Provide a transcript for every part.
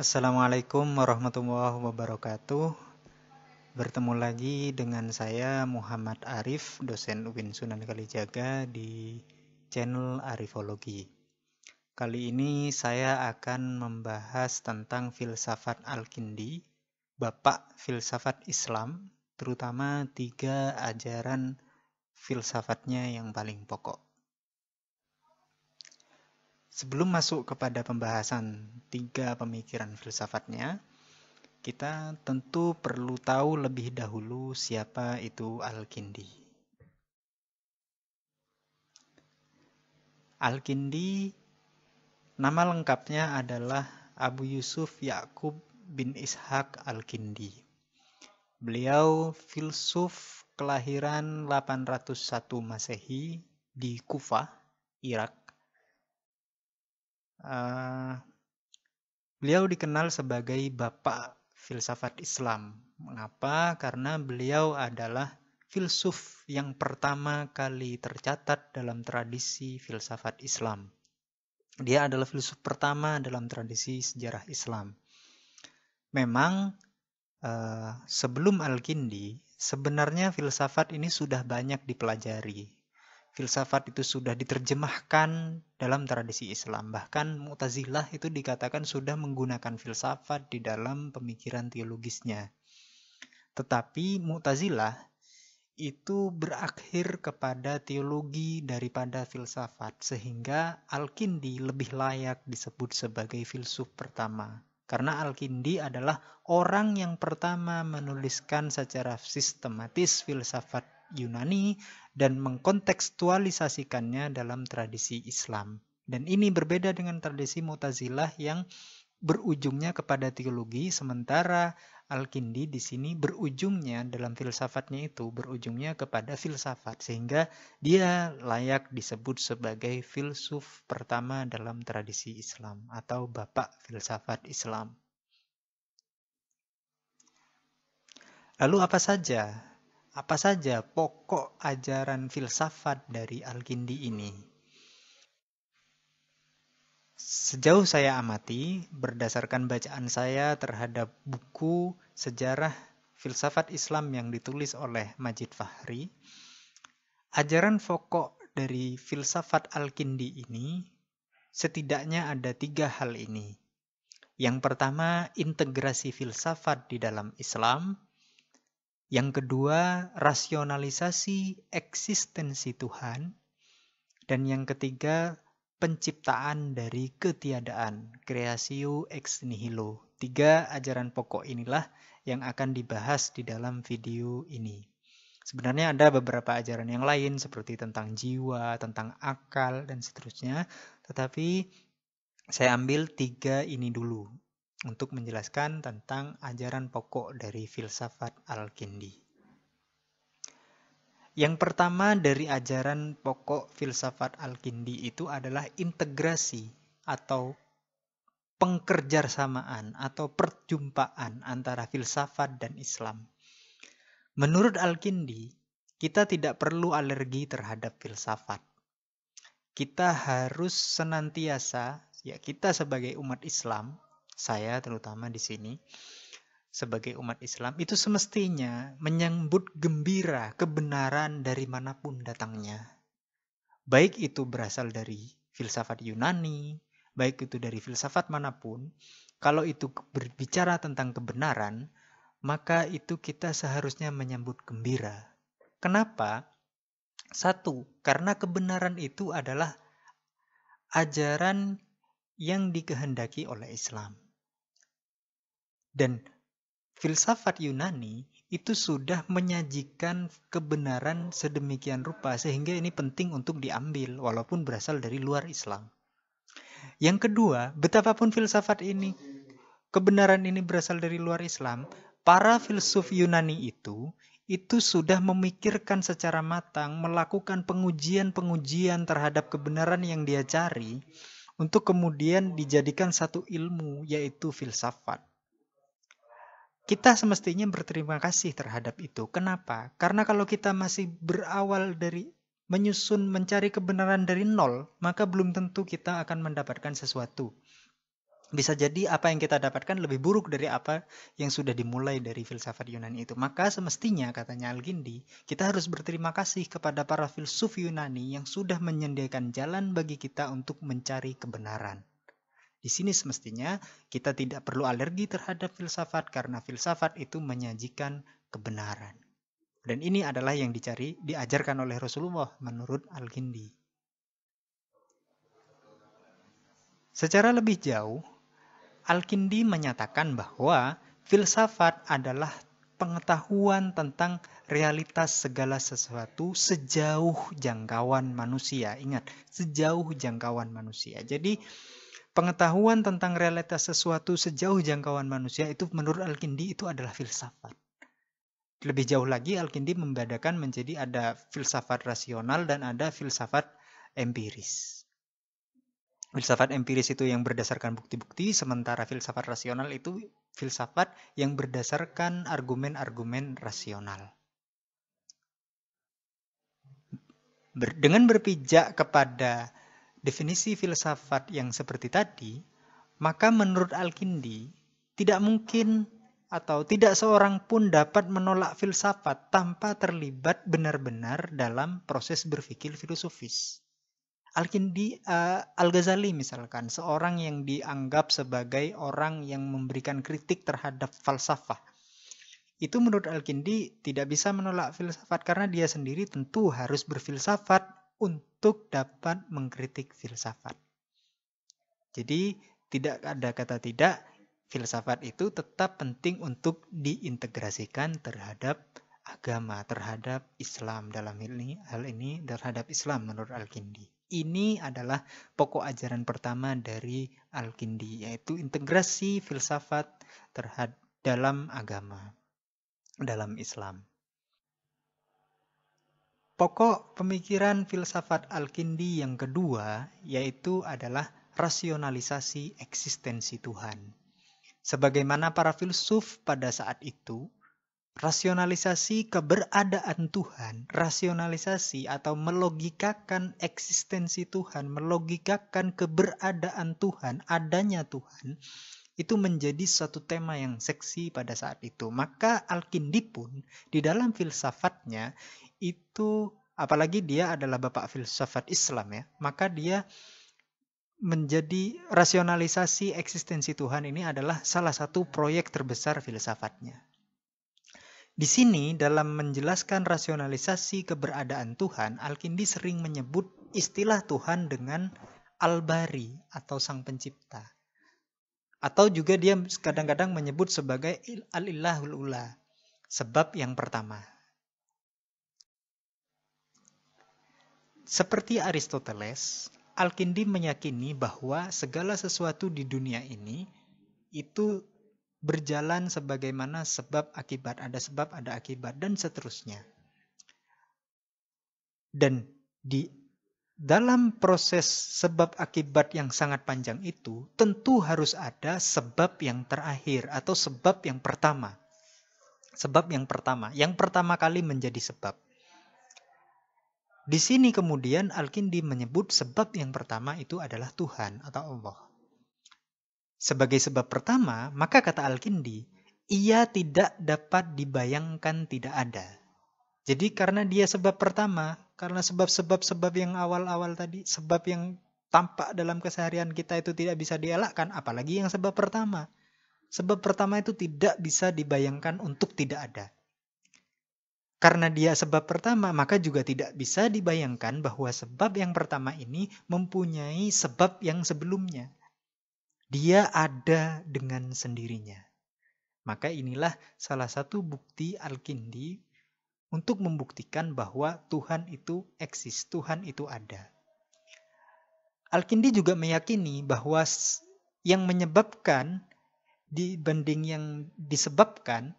Assalamualaikum warahmatullahi wabarakatuh. Bertemu lagi dengan saya Muhammad Arif, dosen UIN Sunan Kalijaga di channel Arifologi. Kali ini saya akan membahas tentang filsafat Al-Kindi, bapak filsafat Islam, terutama 3 ajaran filsafatnya yang paling pokok. Sebelum masuk kepada pembahasan 3 pemikiran filsafatnya, kita tentu perlu tahu lebih dahulu siapa itu Al-Kindi. Al-Kindi nama lengkapnya adalah Abu Yusuf Ya'qub bin Ishaq Al-Kindi. Beliau filsuf kelahiran 801 Masehi di Kufah, Irak. Beliau dikenal sebagai bapak filsafat Islam. Mengapa? Karena beliau adalah filsuf yang pertama kali tercatat dalam tradisi filsafat Islam. Dia adalah filsuf pertama dalam tradisi sejarah Islam. Memang sebelum Al-Kindi, sebenarnya filsafat ini sudah banyak dipelajari. Filsafat itu sudah diterjemahkan dalam tradisi Islam. Bahkan Mu'tazilah itu dikatakan sudah menggunakan filsafat di dalam pemikiran teologisnya. Tetapi Mu'tazilah itu berakhir kepada teologi daripada filsafat, sehingga Al-Kindi lebih layak disebut sebagai filsuf pertama. Karena Al-Kindi adalah orang yang pertama menuliskan secara sistematis filsafat Yunani dan mengkontekstualisasikannya dalam tradisi Islam. Dan ini berbeda dengan tradisi Mu'tazilah yang berujungnya kepada teologi, sementara Al-Kindi di sini berujungnya dalam filsafatnya itu berujungnya kepada filsafat, sehingga dia layak disebut sebagai filsuf pertama dalam tradisi Islam atau bapak filsafat Islam. Lalu apa saja pokok ajaran filsafat dari Al-Kindi ini? Sejauh saya amati, berdasarkan bacaan saya terhadap buku sejarah filsafat Islam yang ditulis oleh Majid Fahri, ajaran pokok dari filsafat Al-Kindi ini setidaknya ada 3 hal ini. Yang pertama, integrasi filsafat di dalam Islam. Yang kedua, rasionalisasi eksistensi Tuhan. Dan yang ketiga, penciptaan dari ketiadaan, creatio ex nihilo. 3 ajaran pokok inilah yang akan dibahas di dalam video ini. Sebenarnya ada beberapa ajaran yang lain seperti tentang jiwa, tentang akal, dan seterusnya. Tetapi saya ambil 3 ini dulu untuk menjelaskan tentang ajaran pokok dari filsafat Al-Kindi. Yang pertama dari ajaran pokok filsafat Al-Kindi itu adalah integrasi atau pengkerjasamaan atau perjumpaan antara filsafat dan Islam. Menurut Al-Kindi, kita tidak perlu alergi terhadap filsafat. Kita harus senantiasa, ya kita sebagai umat Islam, saya terutama di sini, sebagai umat Islam, itu semestinya menyambut gembira kebenaran dari manapun datangnya. Baik itu berasal dari filsafat Yunani, baik itu dari filsafat manapun, kalau itu berbicara tentang kebenaran, maka itu kita seharusnya menyambut gembira. Kenapa? 1, karena kebenaran itu adalah ajaran yang dikehendaki oleh Islam. Dan filsafat Yunani itu sudah menyajikan kebenaran sedemikian rupa sehingga ini penting untuk diambil walaupun berasal dari luar Islam. Yang kedua, betapapun filsafat ini, kebenaran ini berasal dari luar Islam, para filsuf Yunani itu sudah memikirkan secara matang, melakukan pengujian-pengujian terhadap kebenaran yang dia cari untuk kemudian dijadikan satu ilmu, yaitu filsafat. Kita semestinya berterima kasih terhadap itu. Kenapa? Karena kalau kita masih berawal dari mencari kebenaran dari nol, maka belum tentu kita akan mendapatkan sesuatu. Bisa jadi apa yang kita dapatkan lebih buruk dari apa yang sudah dimulai dari filsafat Yunani itu. Maka semestinya, katanya Al-Kindi, kita harus berterima kasih kepada para filsuf Yunani yang sudah menyediakan jalan bagi kita untuk mencari kebenaran. Di sini semestinya kita tidak perlu alergi terhadap filsafat karena filsafat itu menyajikan kebenaran. Dan ini adalah yang diajarkan oleh Rasulullah menurut Al-Kindi. Secara lebih jauh, Al-Kindi menyatakan bahwa filsafat adalah pengetahuan tentang realitas segala sesuatu sejauh jangkauan manusia. Ingat, sejauh jangkauan manusia. Jadi, pengetahuan tentang realitas sesuatu sejauh jangkauan manusia itu menurut Al-Kindi itu adalah filsafat. Lebih jauh lagi, Al-Kindi membedakan menjadi ada filsafat rasional dan ada filsafat empiris. Filsafat empiris itu yang berdasarkan bukti-bukti, sementara filsafat rasional itu filsafat yang berdasarkan argumen-argumen rasional. Dengan berpijak kepada definisi filsafat yang seperti tadi, maka menurut Al-Kindi tidak mungkin atau tidak seorang pun dapat menolak filsafat tanpa terlibat benar-benar dalam proses berpikir filosofis. Al-Kindi, Al-Ghazali misalkan, seorang yang dianggap sebagai orang yang memberikan kritik terhadap falsafah. Itu menurut Al-Kindi tidak bisa menolak filsafat karena dia sendiri tentu harus berfilsafat untuk dapat mengkritik filsafat. Jadi tidak ada kata tidak, filsafat itu tetap penting untuk diintegrasikan terhadap agama, terhadap Islam dalam hal ini terhadap Islam menurut Al-Kindi. Ini adalah pokok ajaran pertama dari Al-Kindi, yaitu integrasi filsafat terhadap dalam agama, dalam Islam. Pokok pemikiran filsafat Al-Kindi yang kedua yaitu adalah rasionalisasi eksistensi Tuhan. Sebagaimana para filsuf pada saat itu, rasionalisasi keberadaan Tuhan, rasionalisasi atau melogikakan eksistensi Tuhan, melogikakan keberadaan Tuhan, adanya Tuhan, itu menjadi suatu tema yang seksi pada saat itu. Maka Al-Kindi pun di dalam filsafatnya itu, apalagi dia adalah bapak filsafat Islam ya, maka dia menjadi rasionalisasi eksistensi Tuhan ini adalah salah satu proyek terbesar filsafatnya. Di sini dalam menjelaskan rasionalisasi keberadaan Tuhan, Al-Kindi sering menyebut istilah Tuhan dengan Al-Bari atau Sang Pencipta. Atau juga dia kadang-kadang menyebut sebagai Al-Ilahul Ula, sebab yang pertama. Seperti Aristoteles, Al-Kindi meyakini bahwa segala sesuatu di dunia ini itu berjalan sebagaimana sebab akibat, ada sebab, ada akibat, dan seterusnya. Dan di dalam proses sebab akibat yang sangat panjang itu, tentu harus ada sebab yang terakhir atau sebab yang pertama. Sebab yang pertama kali menjadi sebab. Di sini kemudian Al-Kindi menyebut sebab yang pertama itu adalah Tuhan atau Allah. Sebagai sebab pertama, maka kata Al-Kindi, ia tidak dapat dibayangkan tidak ada. Jadi karena dia sebab pertama, karena sebab-sebab yang awal-awal tadi, sebab yang tampak dalam keseharian kita itu tidak bisa dielakkan, apalagi yang sebab pertama. Sebab pertama itu tidak bisa dibayangkan untuk tidak ada. Karena dia sebab pertama, maka juga tidak bisa dibayangkan bahwa sebab yang pertama ini mempunyai sebab yang sebelumnya. Dia ada dengan sendirinya. Maka inilah salah satu bukti Al-Kindi untuk membuktikan bahwa Tuhan itu eksis, Tuhan itu ada. Al-Kindi juga meyakini bahwa yang menyebabkan dibanding yang disebabkan,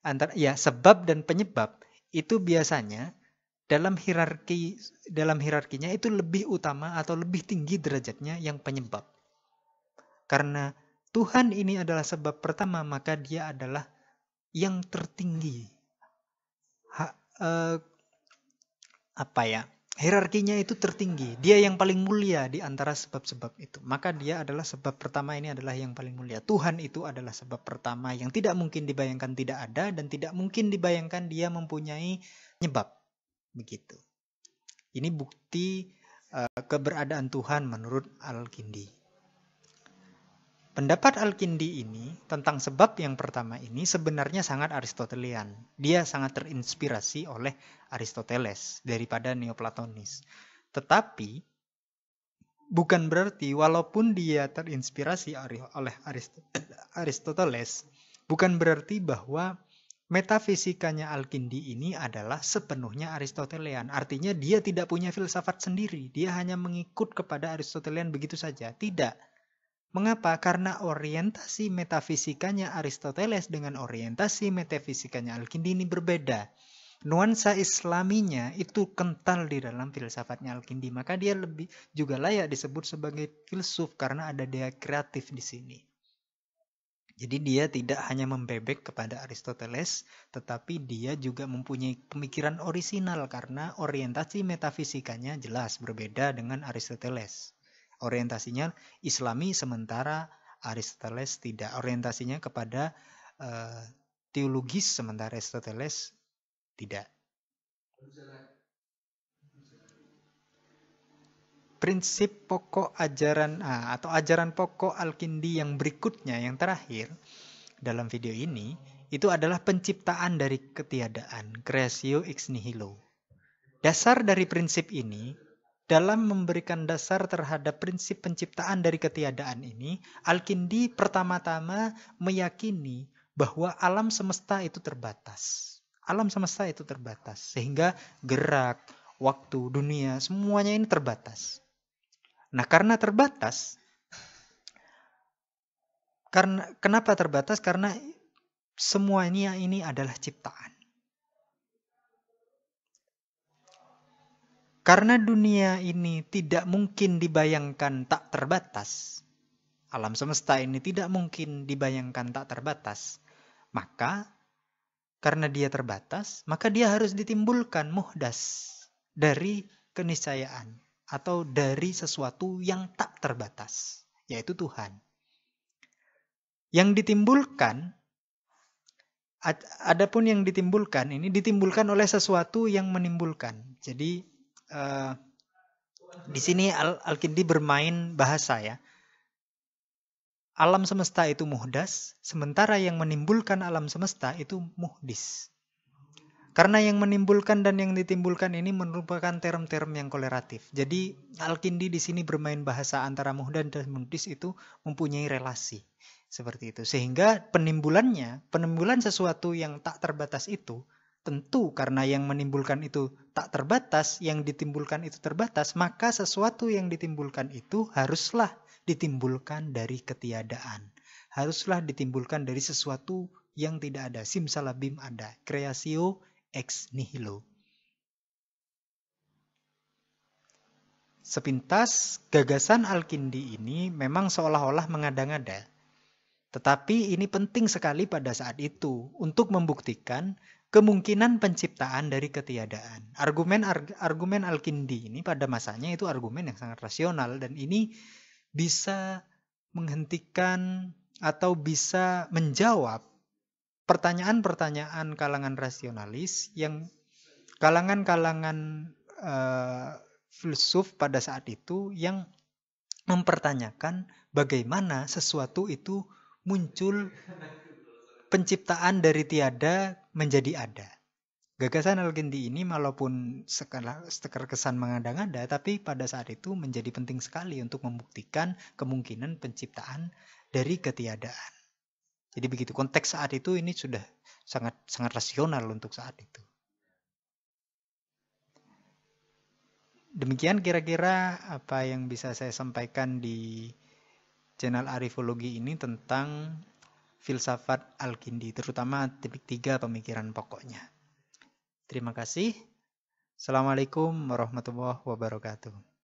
antara sebab dan penyebab itu biasanya dalam hierarkinya itu lebih utama atau lebih tinggi derajatnya yang penyebab. Karena Tuhan ini adalah sebab pertama, maka dia adalah yang tertinggi. Hierarkinya itu tertinggi. Dia yang paling mulia di antara sebab-sebab itu. Maka dia adalah sebab pertama, ini adalah yang paling mulia. Tuhan itu adalah sebab pertama yang tidak mungkin dibayangkan tidak ada dan tidak mungkin dibayangkan dia mempunyai penyebab. Begitu. Ini bukti keberadaan Tuhan menurut Al-Kindi. Pendapat Al-Kindi ini tentang sebab yang pertama ini sebenarnya sangat Aristotelian. Dia sangat terinspirasi oleh Aristoteles daripada Neoplatonis. Tetapi bukan berarti walaupun dia terinspirasi oleh Aristoteles, bukan berarti bahwa metafisikanya Al-Kindi ini adalah sepenuhnya Aristotelian. Artinya dia tidak punya filsafat sendiri. Dia hanya mengikut kepada Aristotelian begitu saja. Tidak. Mengapa? Karena orientasi metafisikanya Aristoteles dengan orientasi metafisikanya Al-Kindi ini berbeda. Nuansa Islaminya itu kental di dalam filsafatnya Al-Kindi. Maka dia lebih juga layak disebut sebagai filsuf karena ada daya kreatif di sini. Jadi dia tidak hanya membebek kepada Aristoteles, tetapi dia juga mempunyai pemikiran orisinal karena orientasi metafisikanya jelas berbeda dengan Aristoteles. Orientasinya Islami sementara Aristoteles tidak. Orientasinya kepada teologis sementara Aristoteles tidak. Prinsip pokok ajaran atau ajaran pokok Al-Kindi yang berikutnya, yang terakhir dalam video ini, itu adalah penciptaan dari ketiadaan, creatio ex nihilo. Dasar dari prinsip ini, dalam memberikan dasar terhadap prinsip penciptaan dari ketiadaan ini, Al-Kindi pertama-tama meyakini bahwa alam semesta itu terbatas. Alam semesta itu terbatas, sehingga gerak, waktu, dunia, semuanya ini terbatas. Nah, karena terbatas, kenapa terbatas? Karena semuanya ini adalah ciptaan. Karena dunia ini tidak mungkin dibayangkan tak terbatas, alam semesta ini tidak mungkin dibayangkan tak terbatas, maka karena dia terbatas, maka dia harus ditimbulkan muhdas dari keniscayaan atau dari sesuatu yang tak terbatas, yaitu Tuhan. Yang ditimbulkan, adapun yang ditimbulkan ini ditimbulkan oleh sesuatu yang menimbulkan. Jadi di sini Al-Kindi bermain bahasa ya. Alam semesta itu muhdas, sementara yang menimbulkan alam semesta itu muhdis. Karena yang menimbulkan dan yang ditimbulkan ini merupakan term-term yang koleratif. Jadi Al-Kindi di sini bermain bahasa antara muhdas dan muhdis itu mempunyai relasi seperti itu. Sehingga penimbulan sesuatu yang tak terbatas itu, tentu karena yang menimbulkan itu tak terbatas, yang ditimbulkan itu terbatas, maka sesuatu yang ditimbulkan itu haruslah ditimbulkan dari ketiadaan. Haruslah ditimbulkan dari sesuatu yang tidak ada. Simsalabim ada. Creatio ex nihilo. Sepintas gagasan Al-Kindi ini memang seolah-olah mengada-ngada. Tetapi ini penting sekali pada saat itu untuk membuktikan kemungkinan penciptaan dari ketiadaan. Argumen Al-Kindi ini pada masanya itu argumen yang sangat rasional dan ini bisa menghentikan atau bisa menjawab pertanyaan-pertanyaan kalangan rasionalis yang kalangan-kalangan filsuf pada saat itu yang mempertanyakan bagaimana sesuatu itu muncul penciptaan dari tiada menjadi ada. Gagasan Al-Kindi ini walaupun terkesan mengada-ngada, tapi pada saat itu menjadi penting sekali untuk membuktikan kemungkinan penciptaan dari ketiadaan. Jadi begitu konteks saat itu ini sudah sangat rasional untuk saat itu. Demikian kira-kira apa yang bisa saya sampaikan di channel Arifologi ini tentang filsafat Al-Kindi, terutama titik 3 pemikiran pokoknya. Terima kasih. Assalamualaikum warahmatullahi wabarakatuh.